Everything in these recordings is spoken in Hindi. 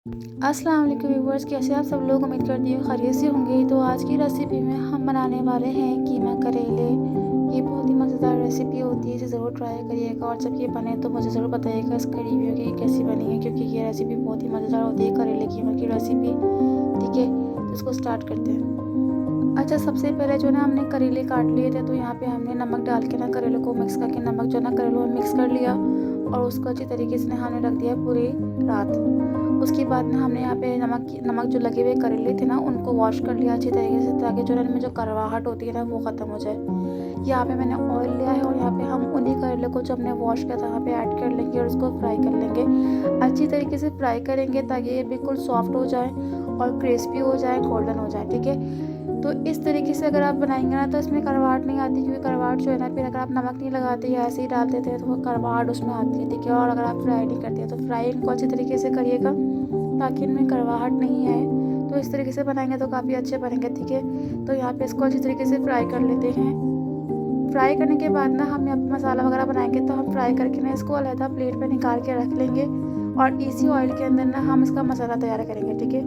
अस्सलाम वालेकुम व्यूअर्स, कैसे आप सब लोग। उम्मीद करती हूँ खैरियत से होंगे। तो आज की रेसिपी में हम बनाने वाले हैं कीमा करेले। ये बहुत ही मज़ेदार रेसिपी होती है, इसे ज़रूर ट्राई करिएगा और जब ये बने तो मुझे ज़रूर बताइएगा इसका रिव्यू कि ये कैसी बनी है, क्योंकि ये रेसिपी बहुत ही मज़ेदार होती है, करेले कीमा की रेसिपी। ठीक है, तो इसको स्टार्ट करते हैं। अच्छा, सबसे पहले जो ना हमने करेले काट लिए थे, तो यहाँ पे हमने नमक डाल के ना करेलों को मिक्स करके नमक जो ना करेलों में मिक्स कर लिया और उसको अच्छी तरीके से हमने रख दिया पूरी रात। उसके बाद ना हमने यहाँ पे नमक जो लगे हुए करेले थे ना उनको वॉश कर लिया अच्छी तरीके से, ताकि जो इनमें जो कड़वाहट होती है ना वो ख़त्म हो जाए। यहाँ पे मैंने ऑयल लिया है और यहाँ पे हम उन्हीं करेले को जो हमने वॉश किया था यहाँ पे ऐड कर लेंगे और उसको फ्राई कर लेंगे। अच्छी तरीके से फ्राई करेंगे ताकि ये बिल्कुल सॉफ्ट हो जाए और क्रिस्पी हो जाए, गोल्डन हो जाए। ठीक है, तो इस तरीके से अगर आप बनाएंगे ना तो इसमें कड़वाहट नहीं आती, क्योंकि कड़वाहट जो है ना, फिर अगर आप नमक नहीं लगाते या ऐसे ही डाल देते हैं तो वो कड़वाहट उसमें आती है। ठीक है, और अगर आप फ्राई नहीं करते हैं तो फ्राई इनको अच्छी तरीके से करिएगा ताकि इनमें कड़वाहट नहीं आए। तो इस तरीके से बनाएंगे तो काफ़ी अच्छे बनेंगे। ठीक है, तो यहाँ पे इसको अच्छी तरीके से फ्राई कर लेते हैं। फ्राई करने के बाद ना हम यहाँ पे मसाला वगैरह बनाएंगे, तो हम फ्राई करके ना इसको अलग प्लेट पे निकाल के रख लेंगे और इसी ऑयल के अंदर ना हम इसका मसाला तैयार करेंगे। ठीक है,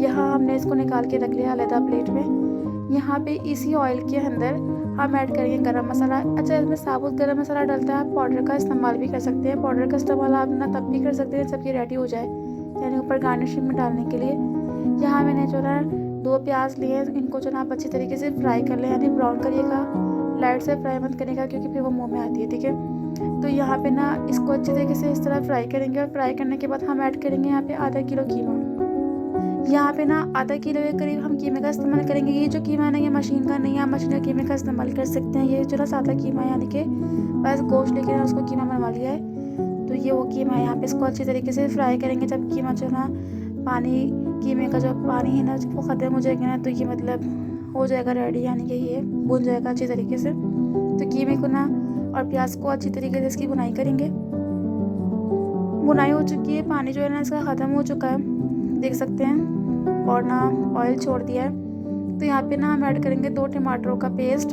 यहाँ हमने इसको निकाल के रख लिया अलग प्लेट में। यहाँ पे इसी ऑयल के अंदर हम ऐड करेंगे गरम मसाला। अच्छा, इसमें साबुत गरम मसाला डलता है, आप पाउडर का इस्तेमाल भी कर सकते हैं। पाउडर का इस्तेमाल आप ना तब भी कर सकते हैं जब ये रेडी हो जाए, यानी ऊपर गार्निशिंग में डालने के लिए। यहाँ मैंने जो ना 2 प्याज लिए, इनको जो ना आप अच्छी तरीके से फ्राई कर लें, यानी ब्राउन करिएगा, लाइट से फ्राई मत करिएगा क्योंकि फिर वो मुँह में आती है। ठीक है, तो यहाँ पे ना इसको अच्छी तरीके से इस तरह फ्राई करेंगे और फ्राई करने के बाद हम ऐड करेंगे यहाँ पे आधा किलो कीमा। यहाँ पे ना आधा किलो के करीब हम कीमे का इस्तेमाल करेंगे। ये जो कीमा है ना, ये मशीन का नहीं है, आप मशीन का कीमे का इस्तेमाल कर सकते हैं। ये जो ना सादा कीमा है, यानी कि बस गोश्त लेके ना उसको कीमा बनवा लिया है, तो ये वो कीमा है। यहाँ पे इसको अच्छी तरीके से फ्राई करेंगे। जब कीमा जो ना पानी, कीमे का जो पानी है ना, जब वो ख़त्म हो जाएगा ना, तो ये मतलब हो जाएगा रेडी, यानी कि ये भुन जाएगा अच्छी तरीके से। तो कीमे को ना और प्याज को अच्छी तरीके से इसकी बुनाई करेंगे। बुनाई हो चुकी है, पानी जो है ना इसका ख़त्म हो चुका है, देख सकते हैं, और ना ऑयल छोड़ दिया है। तो यहाँ पे ना हम ऐड करेंगे 2 टमाटरों का पेस्ट।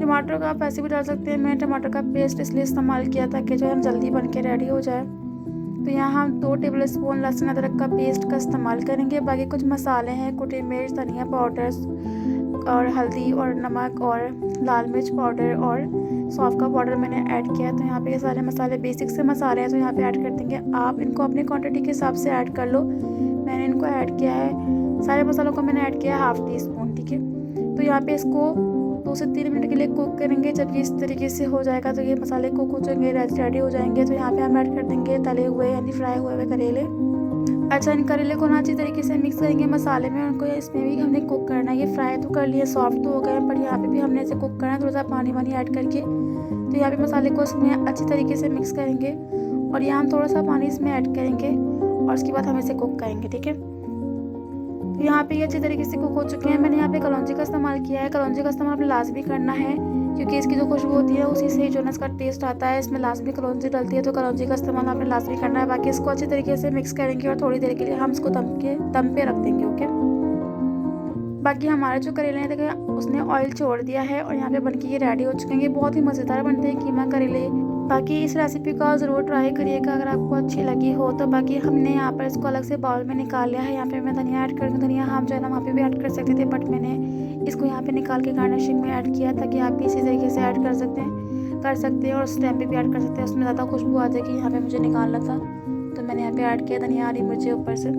टमाटर का आप ऐसे भी डाल सकते हैं, मैंने टमाटर का पेस्ट इसलिए इस्तेमाल किया ताकि जो है जल्दी बन के रेडी हो जाए। तो यहाँ हम 2 टेबल स्पून लहसुन अदरक का पेस्ट का इस्तेमाल करेंगे। बाकी कुछ मसाले हैं, कुटी मिर्च, धनिया पाउडर और हल्दी और नमक और लाल मिर्च पाउडर और सौंफ का पाउडर मैंने ऐड किया है। तो यहाँ पे ये सारे मसाले बेसिक से मसाले हैं, तो यहाँ पे ऐड कर देंगे। आप इनको अपनी क्वांटिटी के हिसाब से ऐड कर लो। मैंने इनको ऐड किया है, सारे मसालों को मैंने ऐड किया है हाफ़ टी स्पून। ठीक है, तो यहाँ पे इसको 2 से 3 मिनट के लिए कुक करेंगे। जब ये इस तरीके से हो जाएगा तो ये मसाले कुक हो जाएंगे, रेडी हो जाएंगे। तो यहाँ पे हम ऐड कर देंगे तले हुए यानी फ्राई हुए करेले। अच्छा, इन करेले को ना अच्छी तरीके से मिक्स करेंगे मसाले में, उनको इसमें भी हमने कुक करना है। ये फ्राई तो कर लिए, सॉफ्ट तो हो गए, पर यहाँ पे भी हमने इसे कुक करना है थोड़ा सा पानी वानी ऐड करके। तो यहाँ पे मसाले को इसमें अच्छी तरीके से मिक्स करेंगे और यहाँ हम थोड़ा सा पानी इसमें ऐड करेंगे और उसके बाद हम इसे कुक करेंगे। ठीक है, तो यहाँ पे ये अच्छी तरीके से कुक हो चुके हैं। मैंने यहाँ पे कलौंजी का इस्तेमाल किया है। कलौंजी का इस्तेमाल आपने लाजमी करना है, क्योंकि इसकी जो खुशबू होती है उसी से जो ना इसका टेस्ट आता है। इसमें लाजमी कलौंजी डलती है, तो कलौंजी का इस्तेमाल आपने लाजमी करना है। बाकी इसको अच्छी तरीके से मिक्स करेंगे और थोड़ी देर के लिए हम इसको दम पे रख देंगे। ओके, बाकी हमारे जो करेले हैं देखिए उसने ऑयल छोड़ दिया है और यहाँ पे बनके ये रेडी हो चुके हैं। ये बहुत ही मज़ेदार बनते हैं कीमा करेले। बाकी इस रेसिपी को ज़रूर ट्राई करिएगा अगर आपको अच्छी लगी हो तो। बाकी हमने यहाँ पर इसको अलग से बाउल में निकाल लिया है। यहाँ पे मैं धनिया ऐड करूँगी। धनिया हम जो है ना वहाँ पे भी ऐड कर सकते थे, बट मैंने इसको यहाँ पे निकाल के गार्निशिंग में ऐड किया, ताकि आप भी इसी तरीके से ऐड कर सकते हैं और उस टाइम पे भी ऐड कर सकते हैं। उसमें ज़्यादा खुशबू आ जाएगी। यहाँ पे मुझे निकालना था तो मैंने यहाँ पे ऐड किया धनिया, हरी मिर्ची ऊपर से।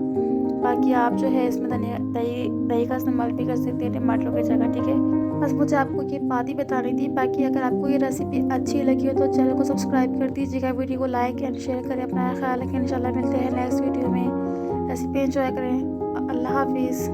बाकी आप जो है इसमें दही का इस्तेमाल भी कर सकते हैं टमाटरों की जगह। ठीक है, बस मुझे आपको ये बात ही बतानी थी। बाकी अगर आपको ये रेसिपी अच्छी लगी हो तो चैनल को सब्सक्राइब कर दीजिएगा, वीडियो को लाइक एंड शेयर करें। अपना ख्याल रखें, इंशाल्लाह मिलते हैं नेक्स्ट वीडियो में। रेसिपी एंजॉय करें। अल्लाह हाफिज़।